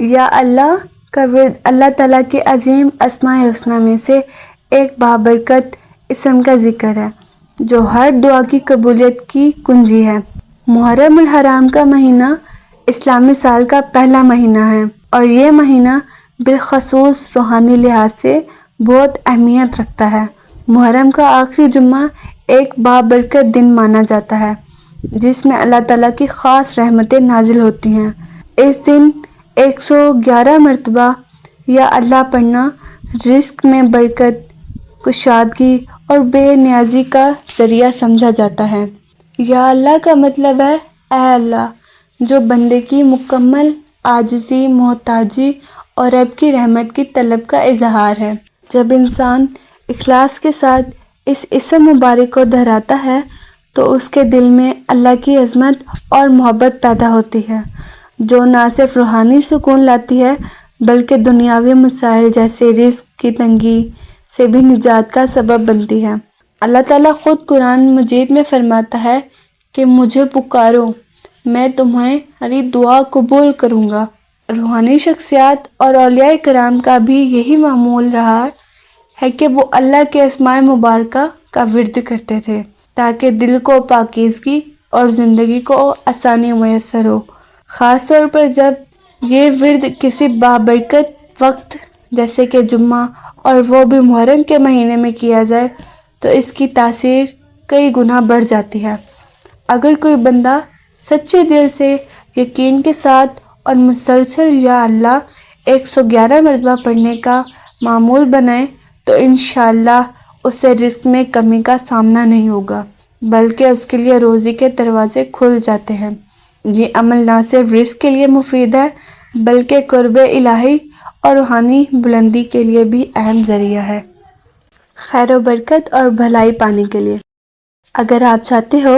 یا اللہ کا ورد اللہ تعالیٰ کے عظیم اسماء حسنہ میں سے ایک بابرکت اسم کا ذکر ہے جو ہر دعا کی قبولیت کی کنجی ہے۔ محرم الحرام کا مہینہ اسلامی سال کا پہلا مہینہ ہے اور یہ مہینہ بالخصوص روحانی لحاظ سے بہت اہمیت رکھتا ہے۔ محرم کا آخری جمعہ ایک بابرکت دن مانا جاتا ہے جس میں اللہ تعالیٰ کی خاص رحمتیں نازل ہوتی ہیں۔ اس دن 111 مرتبہ یا اللہ پڑھنا رزق میں برکت، کشادگی اور بے نیازی کا ذریعہ سمجھا جاتا ہے۔ یا اللہ کا مطلب ہے اے اللہ، جو بندے کی مکمل عاجزی، محتاجی اور رب کی رحمت کی طلب کا اظہار ہے۔ جب انسان اخلاص کے ساتھ اس اسم مبارک کو دہراتا ہے تو اس کے دل میں اللہ کی عظمت اور محبت پیدا ہوتی ہے، جو نہ صرف روحانی سکون لاتی ہے بلکہ دنیاوی مسائل جیسے رزق کی تنگی سے بھی نجات کا سبب بنتی ہے۔ اللہ تعالیٰ خود قرآن مجید میں فرماتا ہے کہ مجھے پکارو، میں تمہاری دعا قبول کروں گا۔ روحانی شخصیات اور اولیاء کرام کا بھی یہی معمول رہا ہے کہ وہ اللہ کے اسماء مبارکہ کا ورد کرتے تھے تاکہ دل کو پاکیزگی اور زندگی کو آسانی میسر ہو۔ خاص طور پر جب یہ ورد کسی بابرکت وقت جیسے کہ جمعہ اور وہ بھی محرم کے مہینے میں کیا جائے تو اس کی تاثیر کئی گنا بڑھ جاتی ہے۔ اگر کوئی بندہ سچے دل سے، یقین کے ساتھ اور مسلسل یا اللہ 111 مرتبہ پڑھنے کا معمول بنائے تو انشاءاللہ اسے رزق میں کمی کا سامنا نہیں ہوگا بلکہ اس کے لیے روزی کے دروازے کھل جاتے ہیں۔ یہ عمل نہ صرف رزق کے لیے مفید ہے بلکہ قرب الہی اور روحانی بلندی کے لیے بھی اہم ذریعہ ہے۔ خیر و برکت اور بھلائی پانے کے لیے اگر آپ چاہتے ہو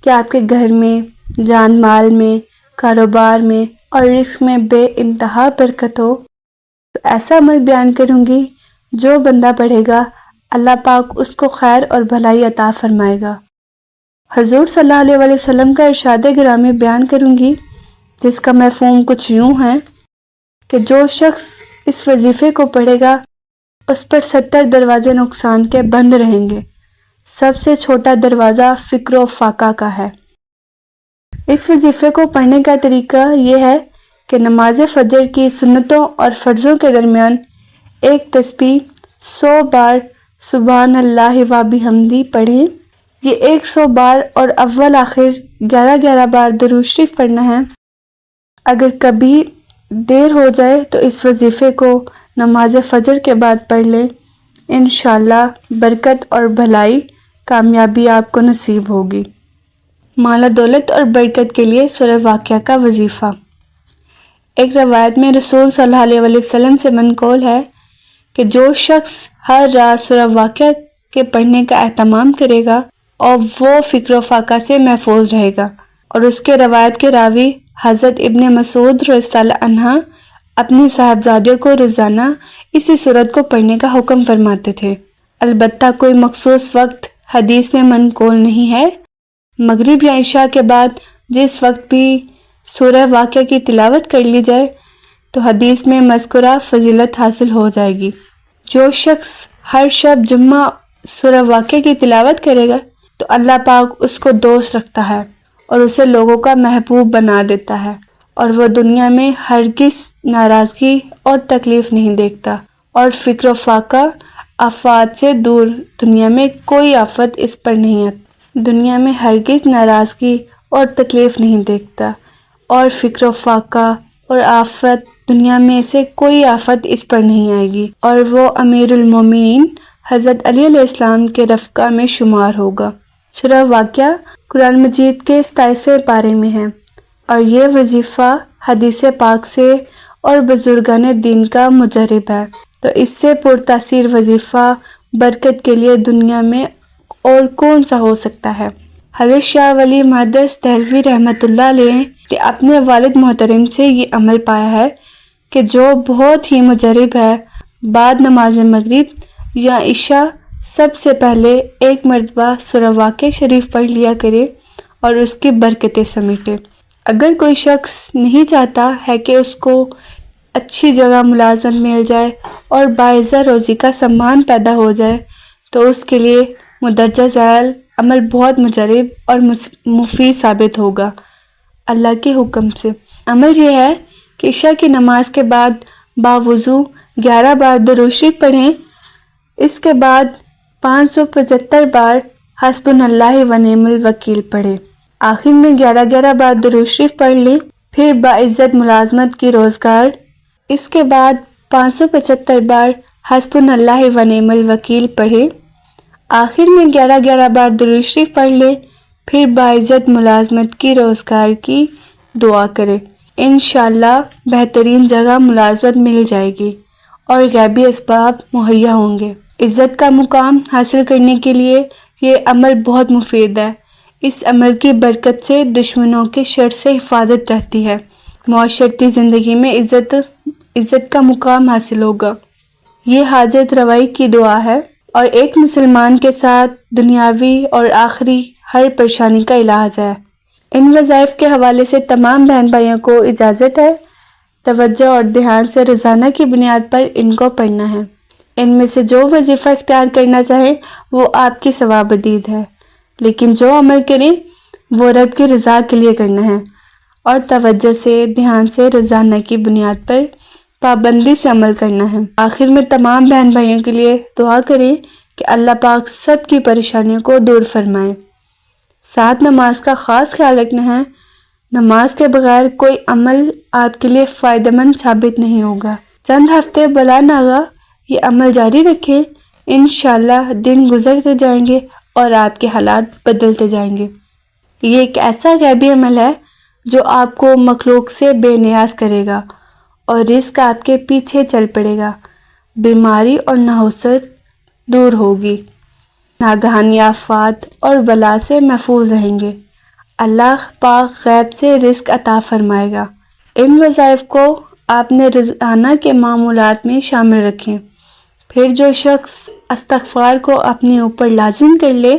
کہ آپ کے گھر میں، جان مال میں، کاروبار میں اور رزق میں بے انتہا برکت ہو تو ایسا عمل بیان کروں گی جو بندہ پڑھے گا اللہ پاک اس کو خیر اور بھلائی عطا فرمائے گا۔ حضور صلی اللہ علیہ وسلم کا ارشاد گرامی بیان کروں گی جس کا مفہوم کچھ یوں ہے کہ جو شخص اس وظیفے کو پڑھے گا اس پر 70 دروازے نقصان کے بند رہیں گے۔ سب سے چھوٹا دروازہ فکر و فاقہ کا ہے۔ اس وظیفے کو پڑھنے کا طریقہ یہ ہے کہ نماز فجر کی سنتوں اور فرضوں کے درمیان ایک تسبیح 100 بار سبحان اللہ و بحمدہ پڑھیں۔ یہ 100 بار اور اول آخر 11 بار درود شریف پڑھنا ہے۔ اگر کبھی دیر ہو جائے تو اس وظیفے کو نماز فجر کے بعد پڑھ لیں، انشاءاللہ برکت اور بھلائی، کامیابی آپ کو نصیب ہوگی۔ مال و دولت اور برکت کے لیے سورہ واقعہ کا وظیفہ۔ ایک روایت میں رسول صلی اللہ علیہ وسلم سے منقول ہے کہ جو شخص ہر رات سورہ واقعہ کے پڑھنے کا اہتمام کرے گا اور وہ فکر و فاقہ سے محفوظ رہے گا۔ اور اس کے روایت کے راوی حضرت ابن مسعود رضی اللہ عنہ اپنی صاحبزادیوں کو روزانہ اسی سورت کو پڑھنے کا حکم فرماتے تھے۔ البتہ کوئی مخصوص وقت حدیث میں منقول نہیں ہے۔ مغرب یا عشاء کے بعد جس وقت بھی سورہ واقعہ کی تلاوت کر لی جائے تو حدیث میں مذکورہ فضیلت حاصل ہو جائے گی۔ جو شخص ہر شب جمعہ سورہ واقعہ کی تلاوت کرے گا تو اللہ پاک اس کو دوست رکھتا ہے اور اسے لوگوں کا محبوب بنا دیتا ہے اور وہ دنیا میں ہرگز ناراضگی اور تکلیف نہیں دیکھتا اور فکر و فاقہ آفات سے دور، دنیا میں کوئی آفت اس پر نہیں آتی، دنیا میں ہرگز ناراضگی اور تکلیف نہیں دیکھتا اور فکر و فاقہ اور آفت، دنیا میں سے کوئی آفت اس پر نہیں آئے گی اور وہ امیر المومنین حضرت علی علیہ السلام کے رفقا میں شمار ہوگا۔ سورہ واقعہ قرآن مجید کے 27ویں پارے میں ہے اور یہ وظیفہ حدیث پاک سے اور بزرگان دین کا مجرب ہے، تو اس سے پرتاثیر وظیفہ برکت کے لیے دنیا میں اور کون سا ہو سکتا ہے۔ حضرت شاہ ولی محدث دہلوی رحمۃ اللہ علیہ نے اپنے والد محترم سے یہ عمل پایا ہے کہ جو بہت ہی مجرب ہے، بعد نماز مغرب یا عشاء سب سے پہلے ایک مرتبہ سورہ واقعہ شریف پڑھ لیا کرے اور اس کی برکتیں سمیٹے۔ اگر کوئی شخص نہیں چاہتا ہے کہ اس کو اچھی جگہ ملازمت مل جائے اور باعزہ روزی کا سامان پیدا ہو جائے تو اس کے لیے مندرجہ ذیل عمل بہت مجرب اور مفید ثابت ہوگا اللہ کے حکم سے۔ عمل یہ ہے کہ عشاء کی نماز کے بعد باوضو 11 بار درود شریف پڑھیں، اس کے بعد 575 بار حسبنا اللہ و نعم الوکیل پڑھیں، آخر میں 11 بار درود شریف پڑھ لیں، پھر باعزت ملازمت کی روزگار، اس کے بعد 575 بار حسبنا اللہ و نعم الوکیل پڑھیں، آخر میں 11 بار درود شریف پڑھ لیں، پھر باعزت ملازمت کی روزگار کی دعا کریں۔ انشاءاللہ بہترین جگہ ملازمت مل جائے گی اور غیبی اسباب مہیا ہوں گے۔ عزت کا مقام حاصل کرنے کے لیے یہ عمل بہت مفید ہے۔ اس عمل کی برکت سے دشمنوں کے شر سے حفاظت رہتی ہے، معاشرتی زندگی میں عزت کا مقام حاصل ہوگا۔ یہ حاجت روائی کی دعا ہے اور ایک مسلمان کے ساتھ دنیاوی اور آخری ہر پریشانی کا علاج ہے۔ ان وظائف کے حوالے سے تمام بہن بھائیوں کو اجازت ہے، توجہ اور دھیان سے روزانہ کی بنیاد پر ان کو پڑھنا ہے۔ ان میں سے جو وظیفہ اختیار کرنا چاہیں وہ آپ کی ثوابدید ہے، لیکن جو عمل کریں وہ رب کی رضا کے لیے کرنا ہے اور توجہ سے دھیان سے روزانہ کی بنیاد پر پابندی سے عمل کرنا ہے۔ آخر میں تمام بہن بھائیوں کے لیے دعا کریں کہ اللہ پاک سب کی پریشانیوں کو دور فرمائے۔ ساتھ نماز کا خاص خیال رکھنا ہے، نماز کے بغیر کوئی عمل آپ کے لیے فائدہ مند ثابت نہیں ہوگا۔ چند ہفتے بلا ناغہ یہ عمل جاری رکھیں، انشاءاللہ دن گزرتے جائیں گے اور آپ کے حالات بدلتے جائیں گے۔ یہ ایک ایسا غیبی عمل ہے جو آپ کو مخلوق سے بے نیاز کرے گا اور رزق آپ کے پیچھے چل پڑے گا، بیماری اور نحوست دور ہوگی، ناگہانی آفات اور بلا سے محفوظ رہیں گے، اللہ پاک غیب سے رزق عطا فرمائے گا۔ ان وظائف کو آپ نے روزانہ کے معمولات میں شامل رکھیں۔ پھر جو شخص استغفار کو اپنے اوپر لازم کر لے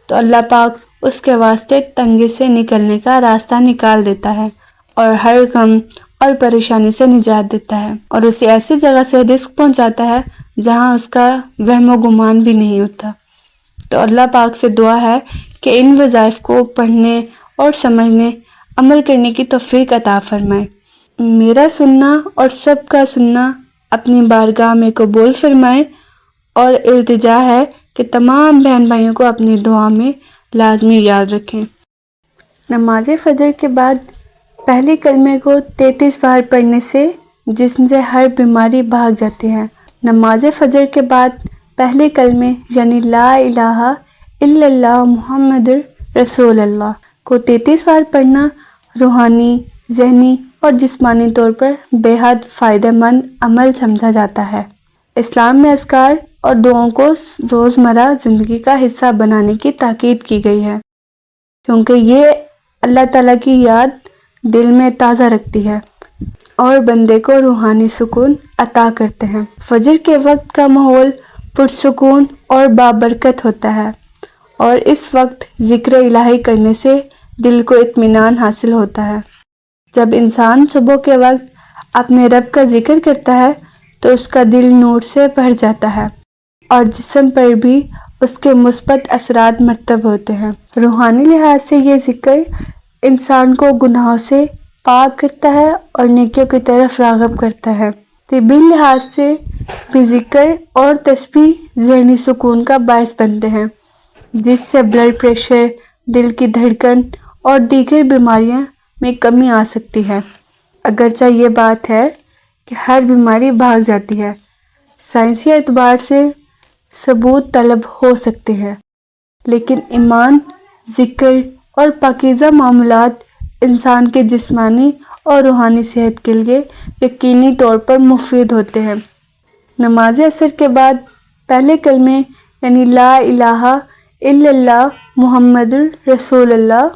تو اللہ پاک اس کے واسطے تنگی سے نکلنے کا راستہ نکال دیتا ہے اور ہر غم اور پریشانی سے نجات دیتا ہے اور اسے ایسی جگہ سے رزق پہنچاتا ہے جہاں اس کا وہم و گمان بھی نہیں ہوتا۔ تو اللہ پاک سے دعا ہے کہ ان وظائف کو پڑھنے اور سمجھنے، عمل کرنے کی توفیق عطا فرمائے۔ میرا سننا اور سب کا سننا اپنی بارگاہ میں قبول فرمائے اور التجا ہے کہ تمام بہن بھائیوں کو اپنی دعا میں لازمی یاد رکھیں۔ نماز فجر کے بعد پہلے کلمے کو 33 بار پڑھنے سے جسم سے ہر بیماری بھاگ جاتی ہے۔ نماز فجر کے بعد پہلے کلمے یعنی لا الہ الا اللہ محمد رسول اللہ کو 33 بار پڑھنا روحانی، ذہنی اور جسمانی طور پر بے حد فائدہ مند عمل سمجھا جاتا ہے۔ اسلام میں اذکار اور دعاؤں کو روزمرہ زندگی کا حصہ بنانے کی تاکید کی گئی ہے، کیونکہ یہ اللہ تعالیٰ کی یاد دل میں تازہ رکھتی ہے اور بندے کو روحانی سکون عطا کرتے ہیں۔ فجر کے وقت کا ماحول پرسکون اور بابرکت ہوتا ہے اور اس وقت ذکر الہی کرنے سے دل کو اطمینان حاصل ہوتا ہے۔ جب انسان صبح کے وقت اپنے رب کا ذکر کرتا ہے تو اس کا دل نور سے بھر جاتا ہے اور جسم پر بھی اس کے مثبت اثرات مرتب ہوتے ہیں۔ روحانی لحاظ سے یہ ذکر انسان کو گناہوں سے پاک کرتا ہے اور نیکیوں کی طرف راغب کرتا ہے۔ طبی لحاظ سے بھی ذکر اور تسبیح ذہنی سکون کا باعث بنتے ہیں، جس سے بلڈ پریشر، دل کی دھڑکن اور دیگر بیماریاں میں کمی آ سکتی ہے۔ اگرچہ یہ بات ہے کہ ہر بیماری بھاگ جاتی ہے، سائنسی اعتبار سے ثبوت طلب ہو سکتے ہیں، لیکن ایمان، ذکر اور پاکیزہ معاملات انسان کے جسمانی اور روحانی صحت کے لیے یقینی طور پر مفید ہوتے ہیں۔ نماز عصر کے بعد پہلے کلمے یعنی لا الہ الا اللہ محمد رسول اللہ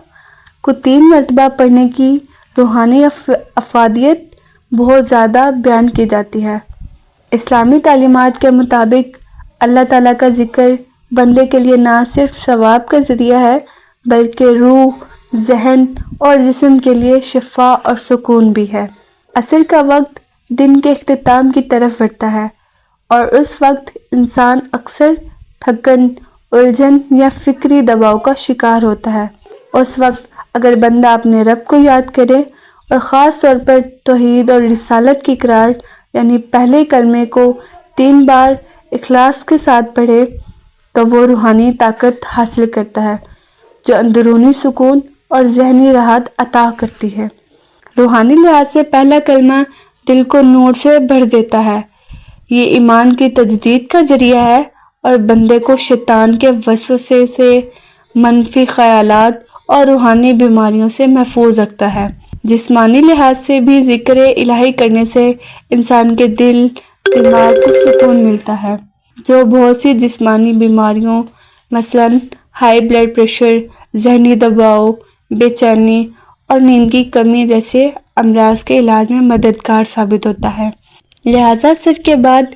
کو 3 مرتبہ پڑھنے کی روحانی افادیت بہت زیادہ بیان کی جاتی ہے۔ اسلامی تعلیمات کے مطابق اللہ تعالیٰ کا ذکر بندے کے لیے نہ صرف ثواب کا ذریعہ ہے بلکہ روح، ذہن اور جسم کے لیے شفا اور سکون بھی ہے۔ عصر کا وقت دن کے اختتام کی طرف بڑھتا ہے، اور اس وقت انسان اکثر تھکن، الجھن یا فکری دباؤ کا شکار ہوتا ہے۔ اس وقت اگر بندہ اپنے رب کو یاد کرے اور خاص طور پر توحید اور رسالت کی اقرار یعنی پہلے کلمے کو 3 بار اخلاص کے ساتھ پڑھے تو وہ روحانی طاقت حاصل کرتا ہے جو اندرونی سکون اور ذہنی راحت عطا کرتی ہے۔ روحانی لحاظ سے پہلا کلمہ دل کو نور سے بھر دیتا ہے۔ یہ ایمان کی تجدید کا ذریعہ ہے اور بندے کو شیطان کے وسوسے سے، منفی خیالات اور روحانی بیماریوں سے محفوظ رکھتا ہے۔ جسمانی لحاظ سے بھی ذکر الہی کرنے سے انسان کے دل، دماغ کو سکون ملتا ہے، جو بہت سی جسمانی بیماریوں مثلاً ہائی بلڈ پریشر، ذہنی دباؤ، بے چینی اور نیند کی کمی جیسے امراض کے علاج میں مددگار ثابت ہوتا ہے۔ لہٰذا سر کے بعد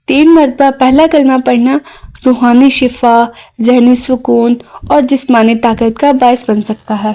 3 مرتبہ پہلا کلمہ پڑھنا روحانی شفا، ذہنی سکون اور جسمانی طاقت کا باعث بن سکتا ہے۔